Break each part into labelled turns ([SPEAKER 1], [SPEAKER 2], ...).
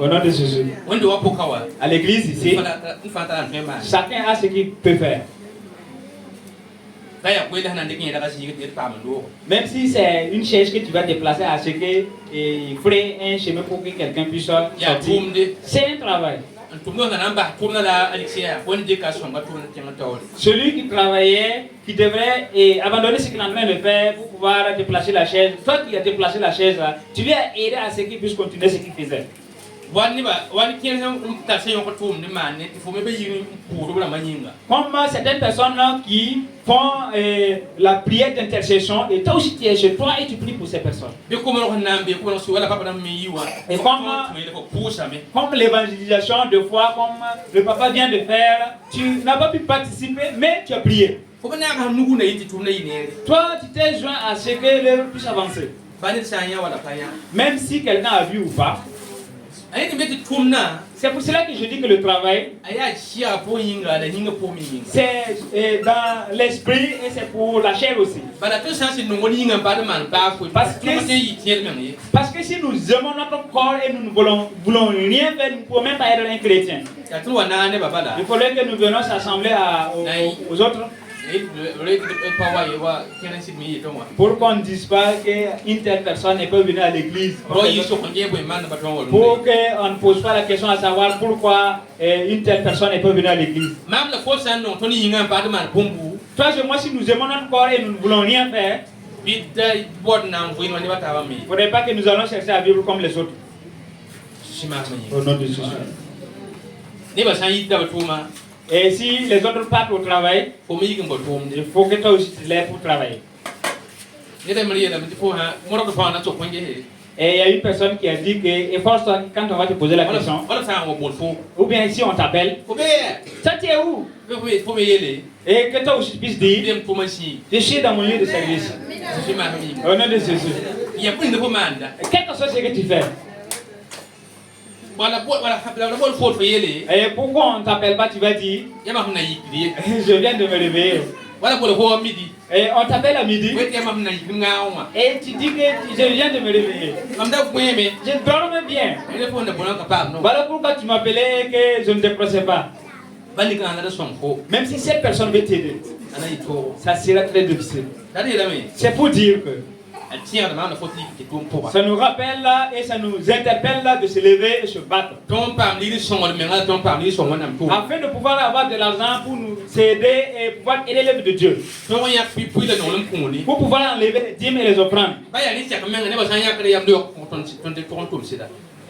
[SPEAKER 1] Au nom de Jésus. À l'église ici, chacun a ce qu'il peut faire. Même si c'est une chaise que tu vas déplacer à ce qu'il ferait un chemin pour que quelqu'un puisse sortir. C'est un travail. Celui qui travaillait, qui devrait abandonner ce qu'il est en train de faire pour pouvoir déplacer la chaise. Toi qui as déplacé la chaise, tu lui as aidé à ce qu'il puisse continuer ce qu'il faisait. Comme certaines personnes qui font la prière d'intercession, et toi aussi tu es chez toi et tu pries pour ces personnes. Et comme l'évangélisation de foi, comme le papa vient de faire, tu n'as pas pu participer, mais tu as prié. Toi, tu t'es joint à ce que l'œuvre puisse avancer. Même si quelqu'un a vu ou pas. C'est pour cela que je dis que le travail, c'est dans l'esprit et c'est pour la chair aussi. Parce que si nous aimons notre corps et nous ne voulons rien faire, nous ne pouvons même pas être un chrétien. Il faudrait que nous venions s'assembler aux autres. Pour qu'on ne dise pas qu'une telle personne n'est pas venue à l'église. Pour qu'on ne pose pas la question à savoir pourquoi une telle personne n'est pas venue à l'église. Toi et moi, si nous aimons notre corps et nous ne voulons rien faire, il ne faudrait pas que nous allons chercher à vivre comme les autres. Au nom de Jésus. Et si les autres partent au travail, il faut que toi aussi tu lèves pour travailler. Et il y a une personne qui a dit que efforce-toi quand on va te poser la question. Ou bien si on t'appelle, ça tu es où? Et que toi aussi tu puisses dire, je suis dans mon lieu de service. Au nom de Jésus. Quel que soit ce que tu fais. Et pourquoi on ne t'appelle pas, tu vas dire, je viens de me réveiller. Et on t'appelle à midi. Et tu dis que je viens de me réveiller. Je dormais bien. Voilà pourquoi tu m'appelais et que je ne te procède pas. Même si cette personne veut t'aider, ça sera très difficile. C'est pour dire que ça nous rappelle là et ça nous interpelle là de se lever et se battre. Afin de pouvoir avoir de l'argent pour nous aider et pouvoir aider l'œuvre de Dieu. Pour pouvoir enlever les dîmes et les offrandes.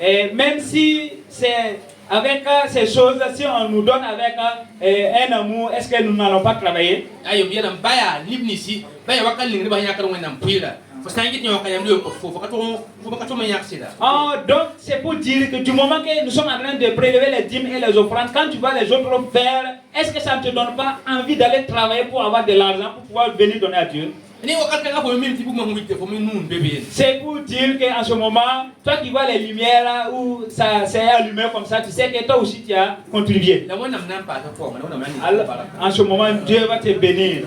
[SPEAKER 1] Et même si c'est avec ces choses, si on nous donne avec un amour, est-ce que nous n'allons pas travailler? Donc c'est pour dire que du moment que nous sommes en train de prélever les dîmes et les offrandes, quand tu vois les autres faire, est-ce que ça ne te donne pas envie d'aller travailler pour avoir de l'argent, pour pouvoir venir donner à Dieu? C'est pour dire qu'en ce moment, toi qui vois les lumières là, où ça s'est allumé comme ça, tu sais que toi aussi tu as contribué. Alors, en ce moment, Dieu va te bénir.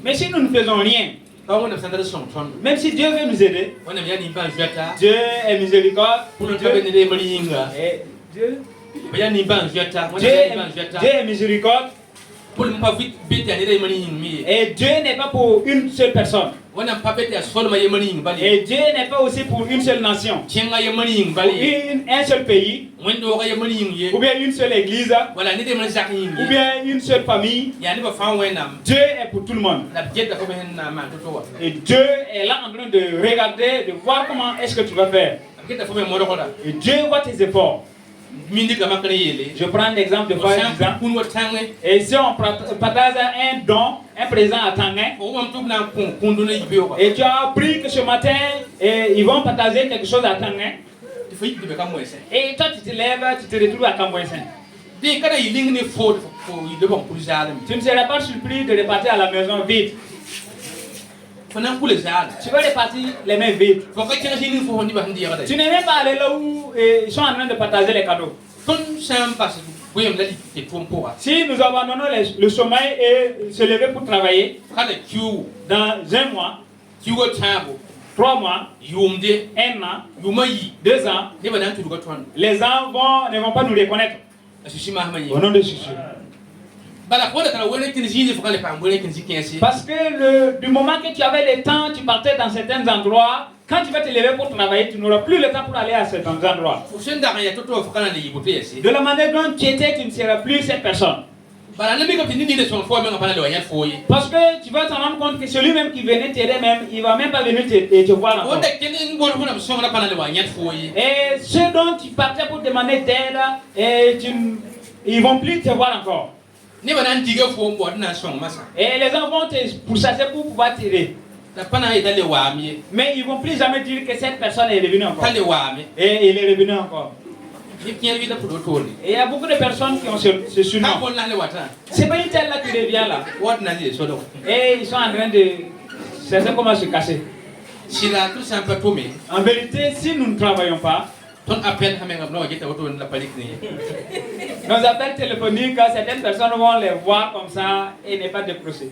[SPEAKER 1] Mais si nous ne faisons rien, même si Dieu veut nous aider, Dieu est miséricorde. Dieu est miséricorde. Et Dieu n'est pas pour une seule personne. Et Dieu n'est pas aussi pour une seule nation. Un seul pays. Ou bien une seule église. Ou bien une seule famille. Dieu est pour tout le monde. Et Dieu est là en train de regarder, de voir comment est-ce que tu vas faire. Et Dieu voit tes efforts. Je prends l'exemple de fois et si on partage un don, un présent à Tanguay, et tu as appris que ce matin ils vont partager quelque chose à Tanguay, et toi tu te lèves, tu te retrouves à Cambouessin. Tu ne seras pas surpris de repartir à la maison vite. Tu vas repartir les mains vides. Tu n'es même pas allé là où ils sont en train de partager les cadeaux. Si nous abandonnons le sommeil et se lever pour travailler, dans un mois, 3 mois, 1 an, 2 ans, les enfants ne vont pas nous reconnaître. Au nom de Jésus. Parce que du moment que tu avais le temps, tu partais dans certains endroits. Quand tu vas te lever pour travailler, tu n'auras plus le temps pour aller à certains endroits. De la manière dont tu étais, tu ne seras plus cette personne. Parce que tu vas t'en rendre compte que celui-même qui venait t'aider, il ne va même pas venir te voir encore. Et ceux dont tu partais pour demander d'aide, ils ne vont plus te voir encore. Et les gens vont te pourchasser pour pouvoir t'aider. Mais ils ne vont plus jamais dire que cette personne est revenue encore. Et il est revenu encore. Et il y a beaucoup de personnes qui ont ce surnom. C'est pas une telle là qui revient là. Et ils sont en train de chercher comment se cacher. En vérité, si nous ne travaillons pas, nos appels téléphoniques, certaines personnes vont les voir comme ça et ne pas décrocher.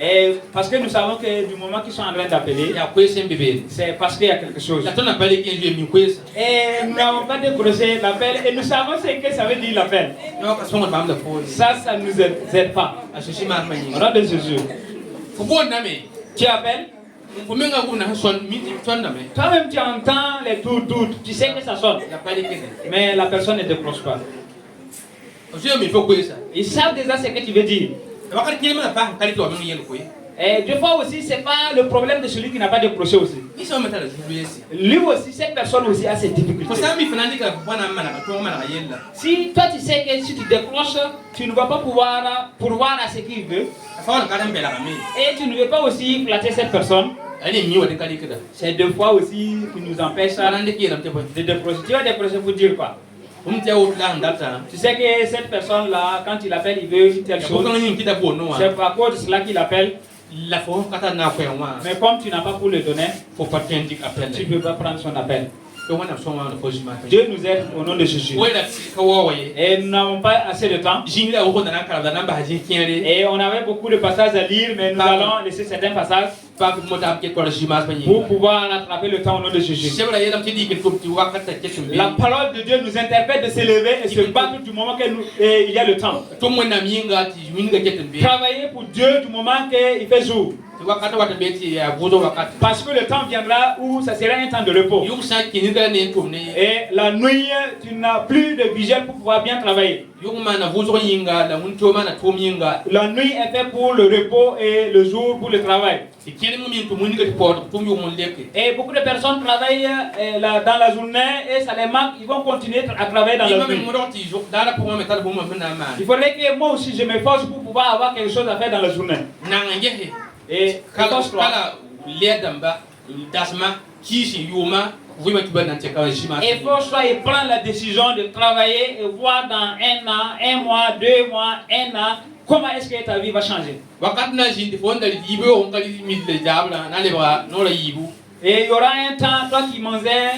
[SPEAKER 1] Et parce que nous savons que du moment qu'ils sont en train d'appeler, c'est parce qu'il y a quelque chose. Et nous n'avons pas décroché l'appel et nous savons ce que ça veut dire l'appel. Ça ne nous aide pas. Au nom de Jésus. Tu appelles. Toi-même tu entends les doutes, tu sais que ça sonne. Mais la personne ne décroche pas. Ils savent déjà ce que tu veux dire. Et des fois aussi, ce n'est pas le problème de celui qui n'a pas décroché aussi. Lui aussi, cette personne aussi a ses difficultés. Si toi tu sais que si tu décroches, tu ne vas pas pouvoir pourvoir à ce qu'il veut. Et tu ne veux pas aussi flatter cette personne. C'est deux fois aussi qui nous empêche de décrocher. Tu vas décrocher pour dire quoi? Tu sais que cette personne-là, quand il appelle, il veut une telle chose. C'est à cause de cela qu'il appelle. Mais comme tu n'as pas pour le donner, tu ne peux pas prendre son appel. Dieu nous aide au nom de Jésus. Et nous n'avons pas assez de temps. Et on avait beaucoup de passages à lire, mais nous allons laisser certains passages pour pouvoir rattraper le temps au nom de Jésus. La parole de Dieu nous interpelle de s'élever et se battre du moment qu'il y a le temps. Travailler pour Dieu du moment qu'il fait jour. Parce que le temps viendra où ça sera un temps de repos. Et la nuit, tu n'as plus de visuel pour pouvoir bien travailler. La nuit est faite pour le repos et le jour pour le travail. Et beaucoup de personnes travaillent dans la journée et ça les manque. Ils vont continuer à travailler dans la nuit. Il faudrait que moi aussi je m'efforce pour pouvoir avoir quelque chose à faire dans la journée. Et François il prend la décision de travailler et voir dans 1 an, 1 mois, 2 mois, 1 an, comment est-ce que ta vie va changer. Et il y aura un temps, toi qui mangeais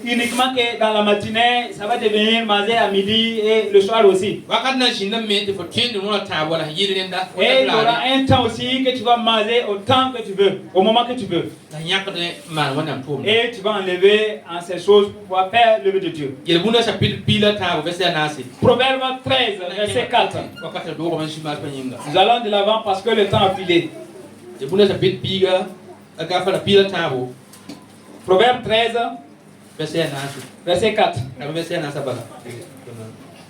[SPEAKER 1] uniquement que dans la matinée, ça va devenir manger à midi et le soir aussi. Et il y aura un temps aussi que tu vas manger au temps que tu veux, au moment que tu veux. Et tu vas enlever en ces choses pour pouvoir faire l'œuvre de Dieu. Proverbe 13, verset 4. Nous allons de l'avant parce que le temps a filé. Proverbe 13, verset 4.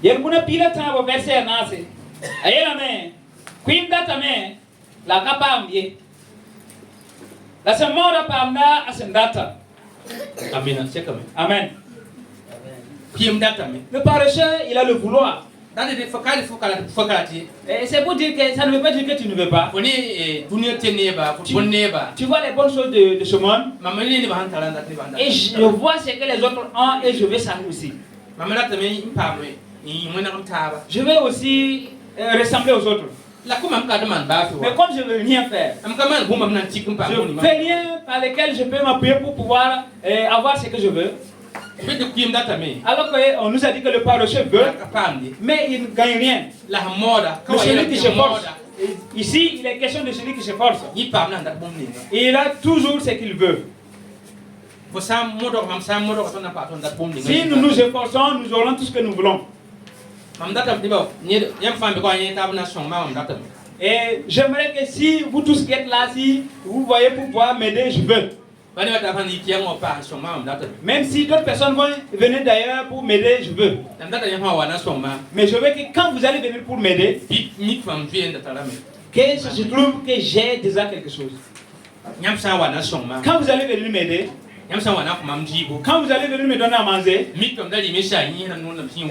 [SPEAKER 1] Yerbuna pila tabo verset nase. Ayela me. Quinda tame. La kapambie. La semora pamna asendata. Amen. Amen. Le paresseux, il a le vouloir. Et c'est pour dire que ça ne veut pas dire que tu ne veux pas. Tu vois les bonnes choses de ce monde. Et je vois ce que les autres ont et je veux ça aussi. Je veux aussi ressembler aux autres. Mais comme je ne veux rien faire, je ne fais rien par lequel je peux m'appuyer pour pouvoir avoir ce que je veux. Alors qu'on nous a dit que le paresseux veut, mais il ne gagne rien. Celui qui se force, ici, il est question de celui qui s'efforce. Il a toujours ce qu'il veut. Si nous nous efforçons, nous aurons tout ce que nous voulons. Et j'aimerais que si vous tous qui êtes là, si vous voyez pouvoir m'aider, je veux. Même si d'autres personnes vont venir d'ailleurs pour m'aider, je veux. Mais je veux que quand vous allez venir pour m'aider, que je trouve que j'ai déjà quelque chose. Quand vous allez venir m'aider, quand vous allez venir me donner à manger,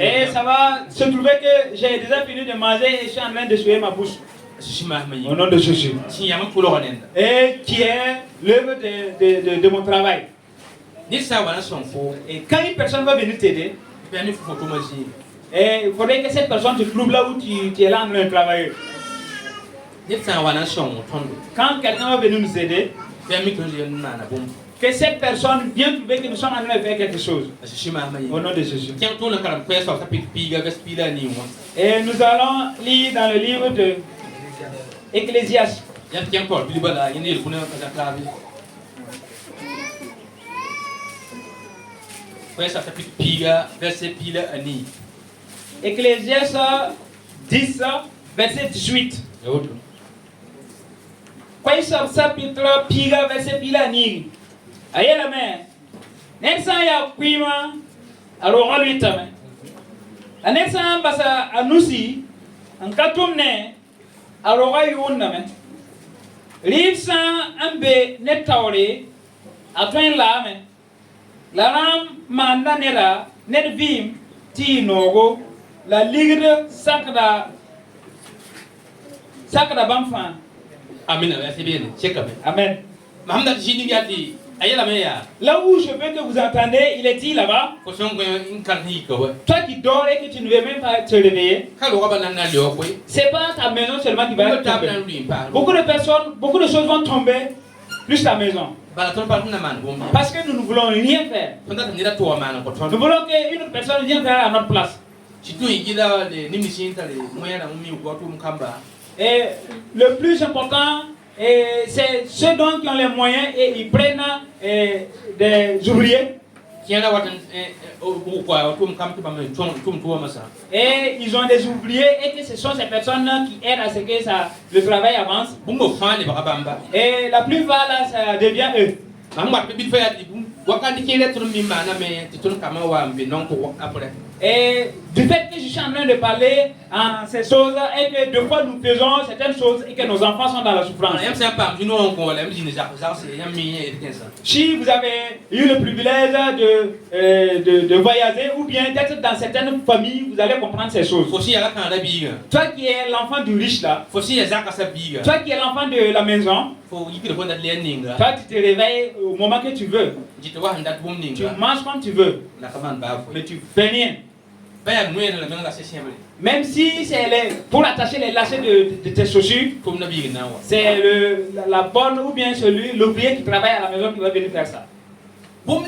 [SPEAKER 1] et ça va se trouver que j'ai déjà fini de manger et je suis en train de suer ma bouche. Au nom de Jésus. Et qui est l'œuvre de mon travail. Et quand une personne va venir t'aider, il faudrait que cette personne te trouve là où tu es là en train de travailler. Quand quelqu'un va venir nous aider, que cette personne vienne trouver que nous sommes en train de faire quelque chose. Au nom de Jésus. Et nous allons lire dans le livre de Ecclésiaste. Ecclésiaste 10, verset 18. Quoi chapitre piga verset pila ni. Aye la main. Nensa ya kuima alors lui tame. Anensa basa anusi ankatumne alors yuna me. Livsa ambe netawre atwen la me. La ram manda nera net vim ti nogo la ligre sakda bamfan. Amen. Amen. Là où je veux que vous entendez, il est dit là-bas. Toi qui dors et que tu ne veux même pas te réveiller. C'est pas ta maison seulement qui va tomber. Beaucoup de personnes, beaucoup de choses vont tomber, plus ta maison. Parce que nous ne voulons rien faire. Nous voulons qu'une autre personne vienne faire à notre place. Et le plus important, c'est ceux dont qui ont les moyens et ils prennent des ouvriers. Et ils ont des ouvriers et que ce sont ces personnes qui aident à ce que le travail avance. Et la plupart là, ça devient eux. Et du fait que je suis en train de parler en ces choses et que deux fois nous faisons certaines choses et que nos enfants sont dans la souffrance. Si vous avez eu le privilège de voyager ou bien d'être dans certaines familles, vous allez comprendre ces choses. Toi qui es l'enfant du riche là, toi qui es l'enfant de la maison, toi tu te réveilles au moment que tu veux. Tu manges comme tu veux, mais tu fais rien. Même si c'est pour attacher les lacets de tes chaussures, c'est la bonne ou bien l'ouvrier qui travaille à la maison qui va venir faire ça. Tout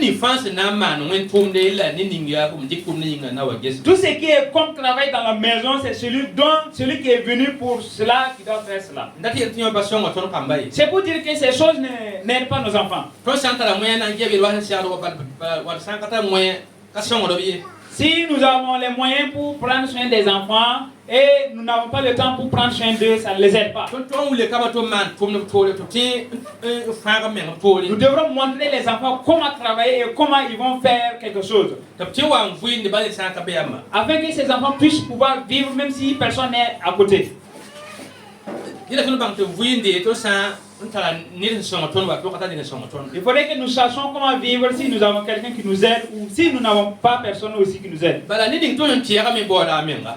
[SPEAKER 1] ce qui est comme travail dans la maison, c'est celui qui est venu pour cela qui doit faire cela. C'est pour dire que ces choses n'aident pas nos enfants. Si nous avons les moyens pour prendre soin des enfants et nous n'avons pas le temps pour prendre soin d'eux, ça ne les aide pas. Nous devrons montrer les enfants comment travailler et comment ils vont faire quelque chose. Afin que ces enfants puissent pouvoir vivre même si personne n'est à côté. Il faudrait que nous sachions comment vivre si nous avons quelqu'un qui nous aide ou si nous n'avons pas personne aussi qui nous aide.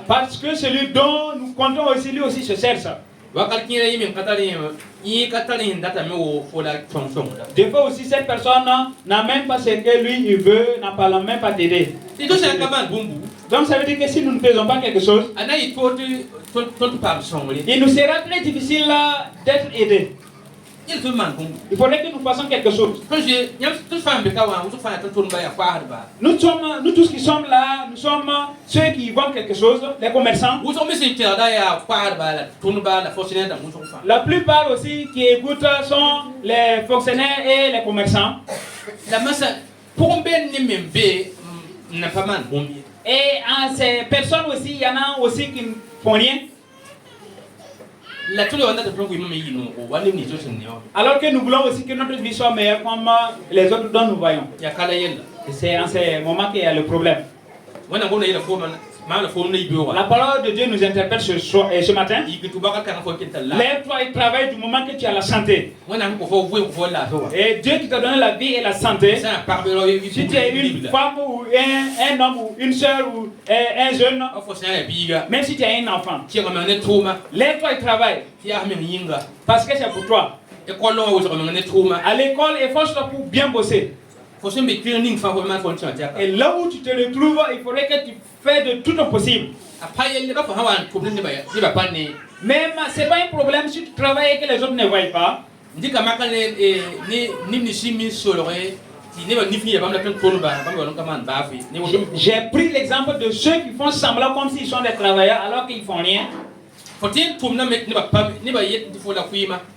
[SPEAKER 1] Parce que celui dont nous comptons aussi, lui aussi se sert ça. Des fois aussi cette personne n'a même pas ce que lui il veut, n'a pas même pas t'aider. Donc ça veut dire que si nous ne faisons pas quelque chose, il nous sera très difficile d'être aidés. Il faudrait que nous fassions quelque chose. Nous tous qui sommes là, nous sommes ceux qui vendent quelque chose, les commerçants. La plupart aussi qui écoutent sont les fonctionnaires et les commerçants. Et à ces personnes aussi, il y en a aussi qui ne font rien. Alors que nous voulons aussi que notre vie soit meilleure comme les autres dont nous voyons. C'est en ces moments qu'il y a le problème. La parole de Dieu nous interpelle ce matin. Lève-toi et travaille du moment que tu as la santé. Et Dieu qui t'a donné la vie et la santé. Si tu es une femme ou un homme ou une soeur ou un jeune, même si tu as un enfant, lève-toi et travaille. Parce que c'est pour toi. À l'école, efforce-toi pour bien bosser. Et là où tu te retrouves, il faudrait que tu fais de tout ton possible. Même c'est pas un problème si tu travailles et que les autres ne voient pas. J'ai pris l'exemple de ceux qui font semblant comme s'ils sont des travailleurs alors qu'ils font rien.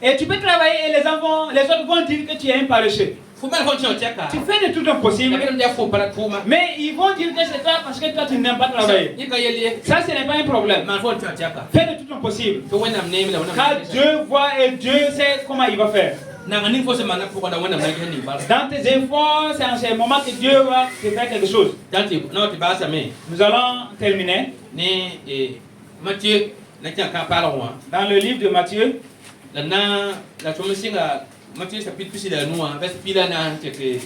[SPEAKER 1] Et tu peux travailler et les autres vont dire que tu es un paresseux. Tu fais de tout ton possible, mais ils vont dire que c'est toi parce que toi tu n'aimes pas travailler. Ça, ce n'est pas un problème. Fais de tout ton possible. Car Dieu voit et Dieu sait comment il va faire. Dans tes efforts, c'est en ce moment que Dieu va te faire quelque chose. Nous allons terminer. Dans le livre de Matthieu, Matthieu chapitre plus la noix, vers pile na tete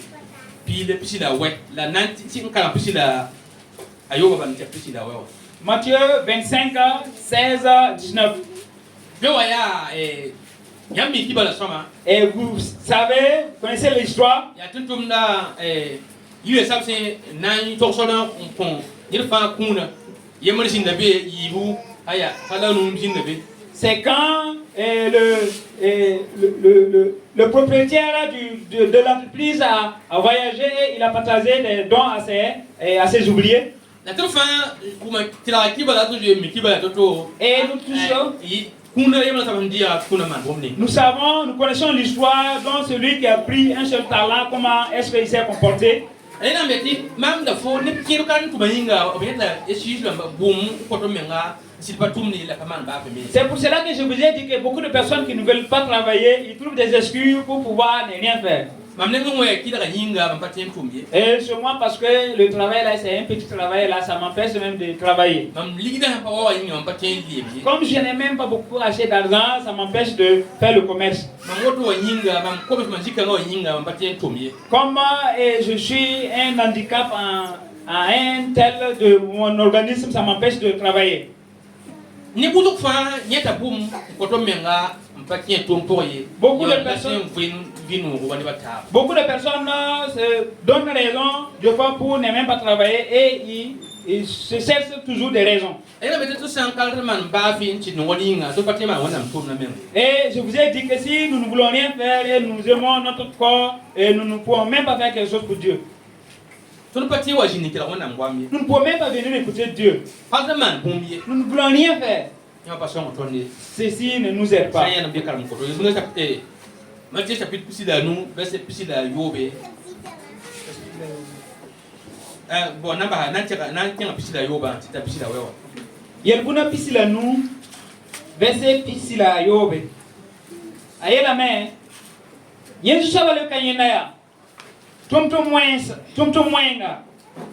[SPEAKER 1] pile plus la ouais, la nanti si on kala plus la ayoba ban tete plus la ouais. Matthieu 25 16 19. Je voyais yami qui bala soma. Et vous savez, connaissez l'histoire? Il y a tout le monde là il savent c'est nan torsona on il fa kuna yemali sin dabe yibu aya fala nu sin dabe. C'est quand le propriétaire de l'entreprise a voyagé et il a partagé des dons à ses ouvriers. Et nous tous, nous connaissons l'histoire dont celui qui a pris un seul talent, comment est-ce qu'il s'est comporté. C'est pour cela que je vous ai dit que beaucoup de personnes qui ne veulent pas travailler, ils trouvent des excuses pour pouvoir ne rien faire. Et sur moi, parce que le travail là, c'est un petit travail là, ça m'empêche même de travailler. Comme je n'ai même pas beaucoup acheté d'argent, ça m'empêche de faire le commerce. Comme je suis un handicap à un tel de mon organisme, ça m'empêche de travailler. Beaucoup de personnes se donnent raison de fois pour ne même pas travailler et ils se cherchent toujours des raisons. Et je vous ai dit que si nous ne voulons rien faire et nous aimons notre corps et nous ne pouvons même pas faire quelque chose pour Dieu. Nous ne pouvons même pas venir écouter Dieu. Nous ne voulons rien faire. Ceci ne nous aide pas. Matthieu chapitre plus là nous verset plus là Yobe. Bon namba na plus là Yoba, c'est plus là wewa. Yelbuna plus là nous verset plus là Yobe. Ayela me Yesu sabale kanyena ya. Tumto mwenga.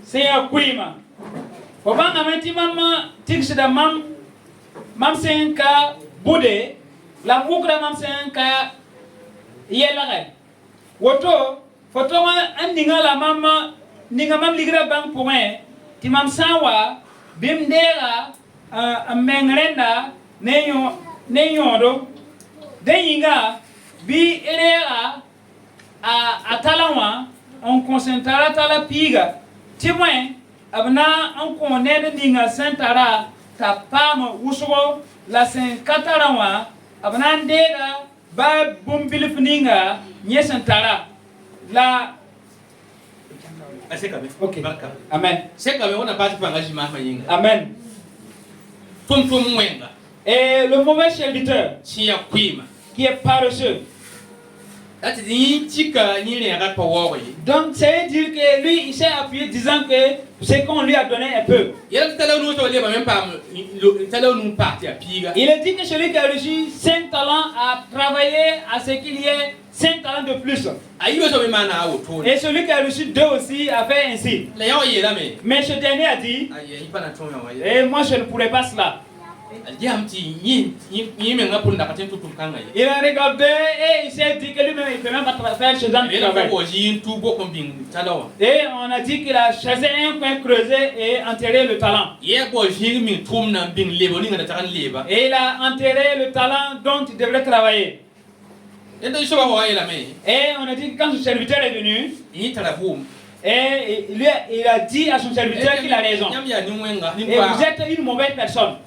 [SPEAKER 1] C'est ya kuima. Obanga menti mama tixida mam senka bude la mukra mam senka yelare woto foto andinga la mama ninga mam ligra bang point ti mam sawa bimdera mengrenda neyodo deyinga bi erera a talawa on concentrera tala piga ti moins abna on connaît ninga sentara ta pama usugo la sen katarawa abna ndera ba bumbil fninga nyesantara la OK. Amen. Amen. Et le mauvais serviteur qui est paresseux. Donc c'est dire que lui il s'est appuyé disant que ce qu'on lui a donné est peu. Il a dit que celui qui a reçu 5 talents a travaillé à ce qu'il y ait 5 talents de plus. Et celui qui a reçu 2 aussi a fait ainsi. Mais ce dernier a dit, et moi je ne pourrais pas cela. Il a regardé et il s'est dit que lui-même il peut même pas faire ce genre de travail. Et on a dit qu'il a chassé un coin creusé et enterré le talent. Et il a enterré le talent dont il devrait travailler. Et on a dit que quand son serviteur est venu, et lui, il a dit à son serviteur qu'il a raison. Et vous êtes une mauvaise personne.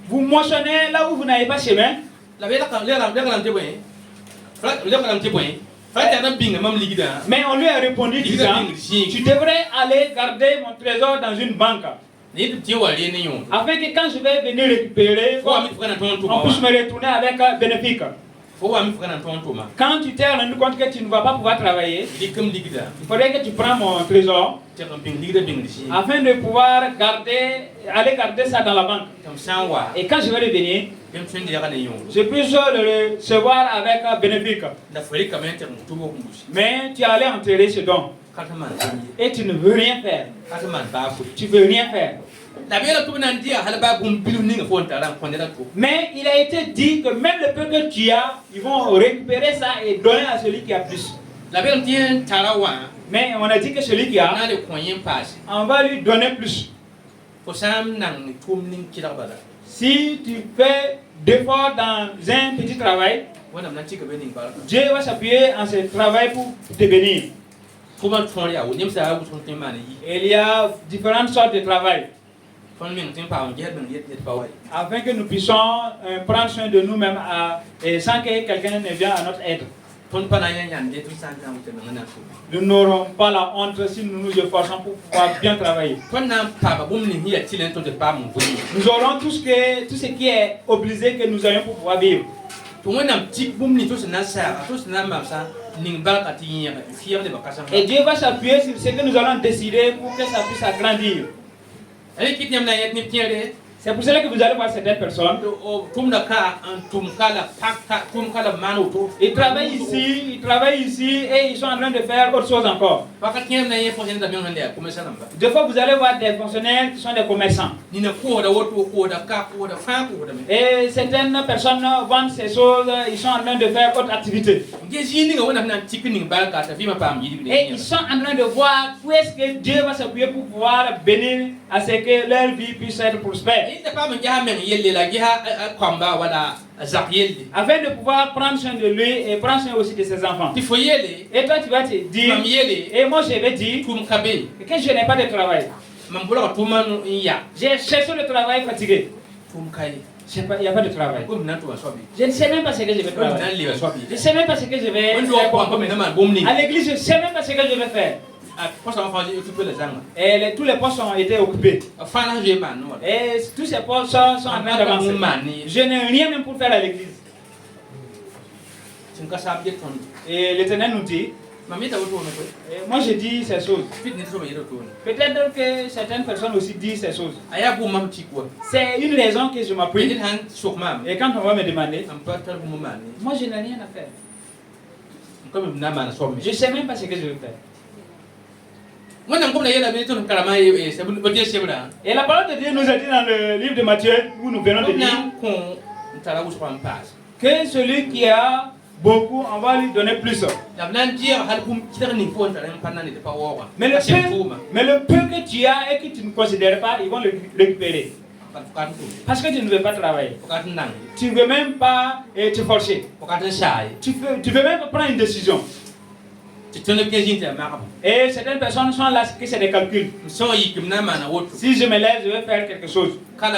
[SPEAKER 1] Vous moissonnez là où vous n'avez pas chemin. Mais on lui a répondu disant, tu devrais aller garder mon trésor dans une banque. Afin que quand je vais venir récupérer, on puisse me retourner avec un bénéfice. Quand tu t'es rendu compte que tu ne vas pas pouvoir travailler, il faudrait que tu prends mon trésor afin de pouvoir aller garder ça dans la banque. Et quand je vais revenir, je puisse le recevoir avec un bénéfice. Mais tu es allé enterrer ce don. Et tu ne veux rien faire. Tu ne veux rien faire. Mais il a été dit que même le peu que tu as, ils vont récupérer ça et donner à celui qui a plus. Mais on a dit que celui qui a, on va lui donner plus. Si tu fais d'efforts dans un petit travail, Dieu va s'appuyer en ce travail pour te bénir. Il y a différentes sortes de travail. Afin que nous puissions prendre soin de nous-mêmes sans que quelqu'un ne vienne à notre aide. Nous n'aurons pas la honte si nous nous efforçons pour pouvoir bien travailler. Nous aurons tout ce qui est obligé que nous ayons pour pouvoir vivre. Et Dieu va s'appuyer sur ce que nous allons décider pour que ça puisse agrandir. C'est pour cela que vous allez voir certaines personnes. Ils travaillent ici et ils sont en train de faire autre chose encore. Des fois, vous allez voir des fonctionnaires qui sont des commerçants. Et certaines personnes vendent ces choses, ils sont en train de faire autre activité. Et ils sont en train de voir où est-ce que Dieu va s'appuyer pour pouvoir bénir à ce que leur vie puisse être prospère. Afin de pouvoir prendre soin de lui et prendre soin aussi de ses enfants. Et toi tu vas te dire, et moi je vais dire que je n'ai pas de travail. J'ai cherché le travail fatigué. Il n'y a pas de travail. Je ne sais même pas ce que je vais faire. Je ne sais même pas ce que je vais faire. À l'église, je ne sais même pas ce que je vais faire. Et tous les postes ont été occupés. Et tous ces postes sont en train d'avancer. Je n'ai rien même pour faire à l'église. Et l'Éternel nous dit, et moi je dis ces choses. Peut-être que certaines personnes aussi disent ces choses. C'est une raison que je m'appuie. Et quand on va me demander, moi je n'ai rien à faire. Je ne sais même pas ce que je veux faire. Et la parole de Dieu nous a dit dans le livre de Matthieu, où nous venons de dire que celui qui a beaucoup, on va lui donner plus. Mais le peu que tu as et que tu ne considères pas, ils vont le récupérer. Parce que tu ne veux pas travailler. Tu ne veux même pas te forcer. Tu ne veux même pas prendre une décision. Et certaines personnes sont là que c'est des calculs. Si je me lève, je vais faire quelque chose. Dans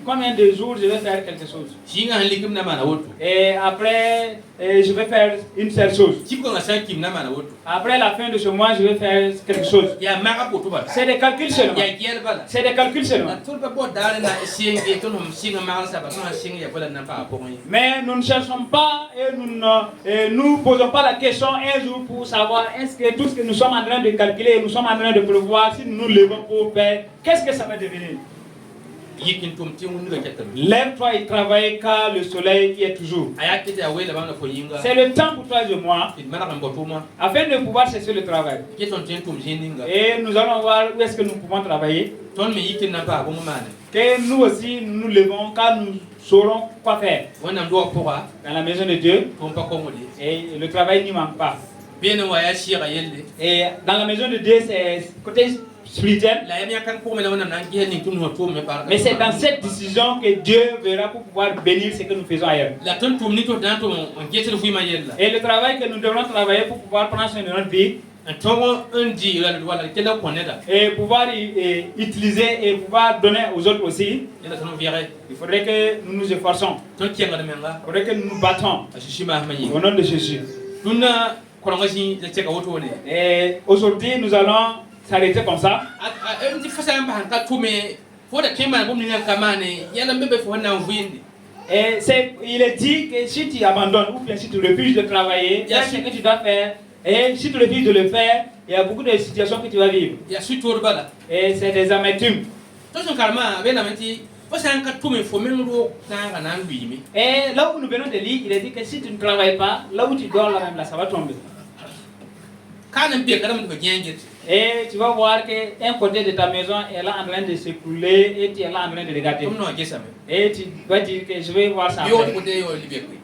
[SPEAKER 1] combien de jours je vais faire quelque chose? Et après, je vais faire une seule chose. Après la fin de ce mois, je vais faire quelque chose. C'est des calculs seulement. C'est des calculs seulement. Mais nous ne cherchons pas et nous posons pas la question un jour pour savoir est-ce que tout ce que nous sommes en train de calculer, nous sommes en train de prévoir, si nous nous levons pour faire, qu'est-ce que ça va devenir? Lève-toi et travaille car le soleil y est toujours. C'est le temps pour toi et moi afin de pouvoir cesser le travail. Et nous allons voir où est-ce que nous pouvons travailler. Que nous aussi nous levons car nous saurons quoi faire. Dans la maison de Dieu. Et le travail n'y manque pas. Et dans la maison de Dieu, c'est côté spirituel. Mais c'est dans cette décision que Dieu verra pour pouvoir bénir ce que nous faisons ailleurs. Et le travail que nous devons travailler pour pouvoir prendre soin de notre vie et pouvoir utiliser et pouvoir donner aux autres aussi, il faudrait que nous nous efforçons. Il faudrait que nous nous battons au nom de Jésus. Et aujourd'hui, nous allons s'arrêter comme ça. Et il est dit que si tu abandonnes ou bien si tu refuses de travailler, c'est ce que tu dois faire. Et si tu refuses de le faire, il y a beaucoup de situations que tu vas vivre. Et c'est des amertumes. Et là où nous venons de lire, il est dit que si tu ne travailles pas, là où tu dors, là même, là, ça va tomber. Et tu vas voir qu'un côté de ta maison est là en train de s'écrouler et tu es là en train de regarder. Et tu vas dire que je vais voir ça.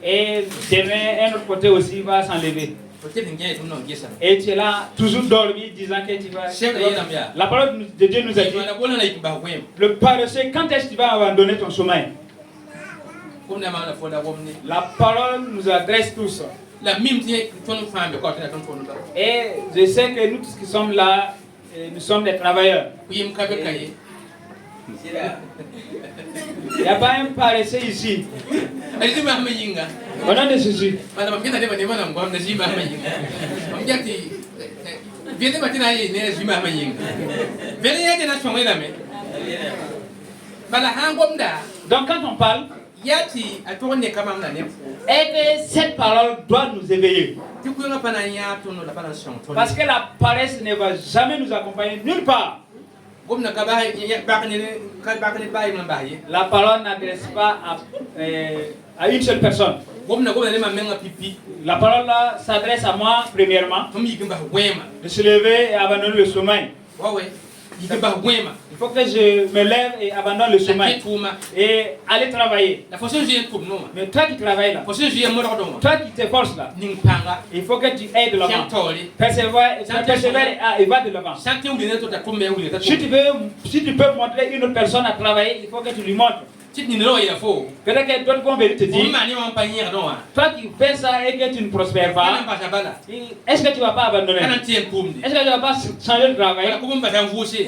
[SPEAKER 1] Et demain, un autre côté aussi va s'enlever. Et tu es là, toujours dormi, disant que tu vas. La parole de Dieu nous a dit le paresseux, quand est-ce que tu vas abandonner ton sommeil? La parole nous adresse tous. Et je sais que nous tous qui sommes là, nous sommes des travailleurs. Il n'y a pas un paresseux ici. Au nom de Jésus. Donc quand on parle, et que cette parole doit nous éveiller. Parce que la paresse ne va jamais nous accompagner nulle part. La parole n'adresse pas à une seule personne. La parole là s'adresse à moi premièrement. De se lever et abandonner le sommeil. Il faut que je me lève et abandonne le sommeil et aller travailler. Mais toi qui travailles là, toi qui t'efforces là, il faut que tu ailles de l'avant. Persévère et va de l'avant. Si tu peux montrer une autre personne à travailler, il faut que tu lui montres. Peut-être que d'autres vont venir te dire, toi qui fais ça et que tu ne prospères pas, est-ce que tu ne vas pas abandonner? Est-ce que tu ne vas pas changer de travail?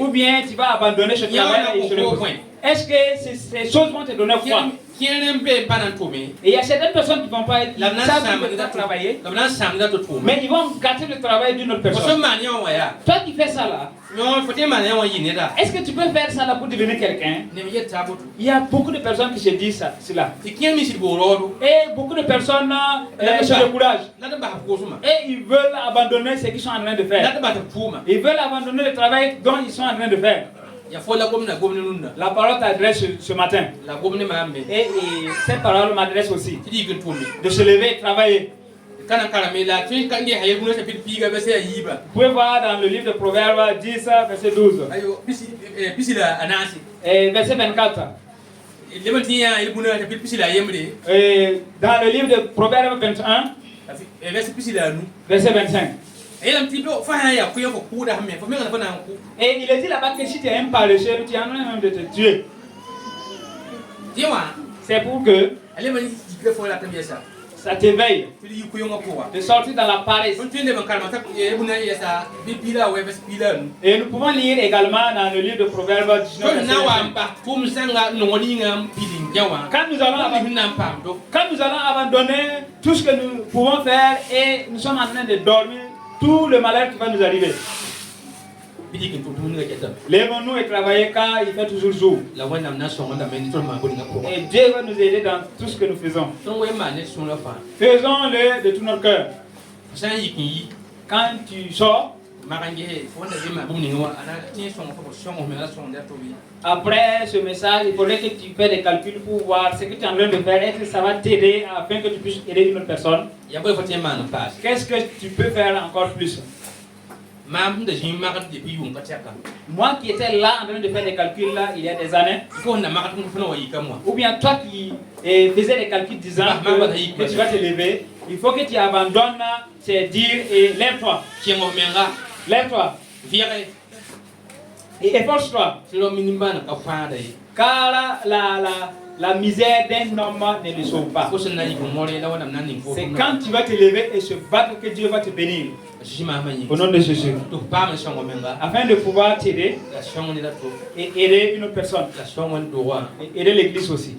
[SPEAKER 1] Ou bien tu vas abandonner ce travail et se reposer? Est-ce que ces choses vont te donner quoi? Et il y a certaines personnes qui ne vont pas être travailler, mais ils vont gâter le travail d'une autre personne. Toi qui fais ça là, est-ce que tu peux faire ça là pour devenir quelqu'un? Il y a beaucoup de personnes qui se disent cela. Et beaucoup de personnes se découragent. Et ils veulent abandonner ce qu'ils sont en train de faire. Ils veulent abandonner le travail dont ils sont en train de faire. La parole t'adresse ce matin. Et cette parole m'adresse aussi. De se lever et travailler. Vous pouvez voir dans le livre de Proverbes 10, verset 12. Et verset 24. Et dans le livre de Proverbes 21, verset 25. Et il est dit là-bas que si tu es un paresseux, tu es en train même de te tuer. C'est pour que ça t'éveille de sortir dans la paresse. Et nous pouvons lire également dans le livre de Proverbes 19. Quand nous allons abandonner tout ce que nous pouvons faire et nous sommes en train de dormir, tout le malheur qui va nous arriver. Lèvons-nous et travaillons car il fait toujours jour. Et Dieu va nous aider dans tout ce que nous faisons. Faisons-le de tout notre cœur. Quand tu sors, après ce message, il faudrait que tu fasses des calculs pour voir ce que tu es en train de faire. Est-ce que ça va t'aider afin que tu puisses aider une autre personne? Qu'est-ce que tu peux faire encore plus? Moi qui étais là en train de faire des calculs là il y a des années, ou bien toi qui faisais des calculs disant que tu vas te lever, il faut que tu abandonnes ces dires et lève-toi. Lève-toi. Et efforce-toi. Car la misère d'un homme ne le sauve pas. C'est quand tu vas te lever et se battre que Dieu va te bénir. Au nom de Jésus. Afin de pouvoir t'aider et aider une autre personne. Et aider l'église aussi.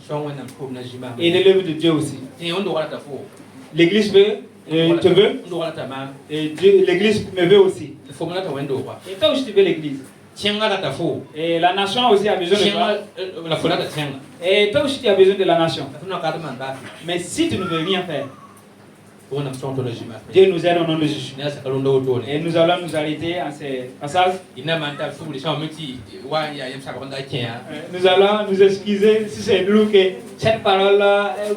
[SPEAKER 1] Et aider l'œuvre de Dieu aussi. L'église te veut. Et l'église me veut aussi. Et toi aussi tu veux l'église. Et la nation aussi a besoin de toi. Et toi aussi tu as besoin de la nation. Mais si tu ne veux rien faire, Dieu nous aide au nom de Jésus. Et nous allons nous arrêter à ces passages. Nous allons nous excuser si c'est nous que cette parole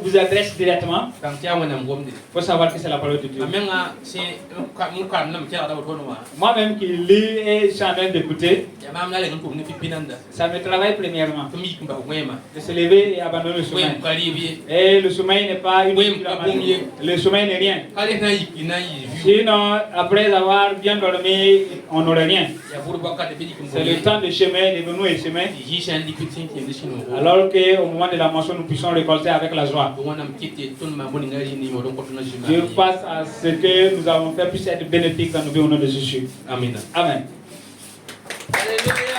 [SPEAKER 1] vous adresse directement. Il faut savoir que c'est la parole de Dieu. Moi-même qui lis et je suis en train d'écouter, ça me travaille premièrement. De se lever et abandonner le sommeil. Et le sommeil n'est pas une... Le sommeil n'est rien. Sinon, après avoir bien dormi, on n'aurait rien. C'est le temps de chemin, de nous et chemin. Alors qu'au moment de la moisson, nous puissions récolter avec la joie. Dieu fasse à ce que nous avons fait puisse être bénéfique dans nos vies au nom de Jésus. Amen. Amen.